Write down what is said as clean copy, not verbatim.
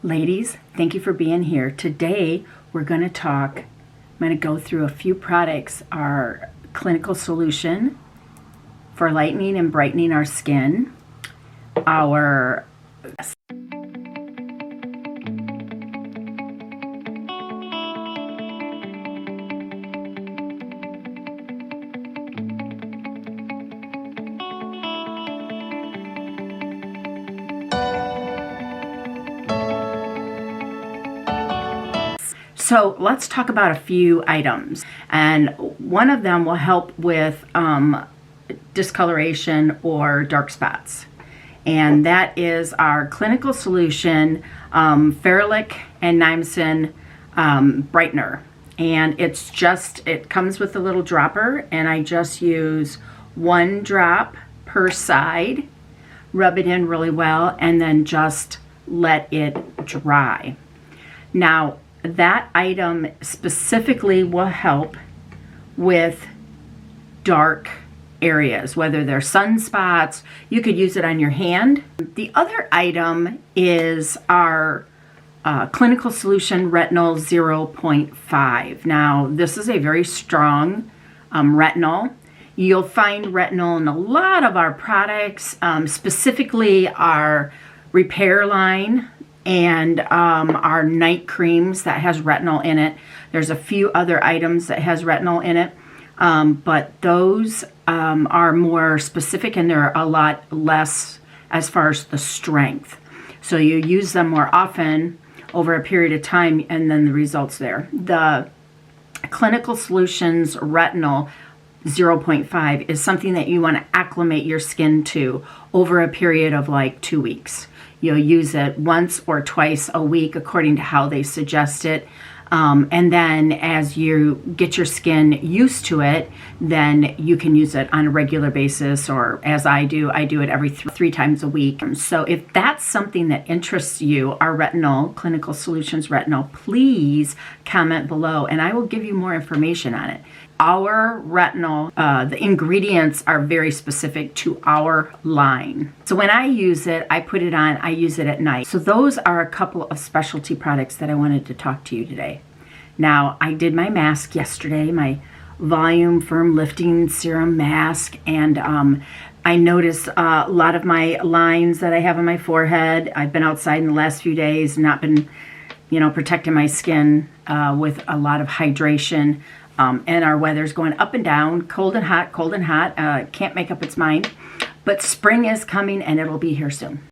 Ladies, thank you for being here. Today we're going to I'm going to go through a few products, our clinical solution for lightening and brightening our skin, our So let's talk about a few items, and one of them will help with discoloration or dark spots, and that is our clinical solution Ferulic and Niacin Brightener. And it comes with a little dropper, and I just use 1 drop per side, rub it in really well, and then just let it dry. Now, that item specifically will help with dark areas, whether they're sunspots. You could use it on your hand. The other item is our clinical solution Retinol 0.5. Now, this is a very strong retinol. You'll find retinol in a lot of our products, specifically our repair line and our night creams that has retinol in it. There's a few other items that has retinol in it, but those are more specific, and they're a lot less as far as the strength. So you use them more often over a period of time, and then the results there. The Clinical Solutions Retinol 0.5 is something that you want to acclimate your skin to over a period of like 2 weeks. You'll use it once or twice a week according to how they suggest it. And then as you get your skin used to it, then you can use it on a regular basis, or as I do it every three times a week. So if that's something that interests you, our retinol, Clinical Solutions Retinol, please comment below and I will give you more information on it. Our retinol, the ingredients are very specific to our line. So when I use it, I put it on, I use it at night. So those are a couple of specialty products that I wanted to talk to you today. Now, I did my mask yesterday, my Volume Firm Lifting Serum Mask, and I noticed a lot of my lines that I have on my forehead. I've been outside in the last few days, not been, protecting my skin with a lot of hydration. And our weather's going up and down, cold and hot, can't make up its mind. But spring is coming and it'll be here soon.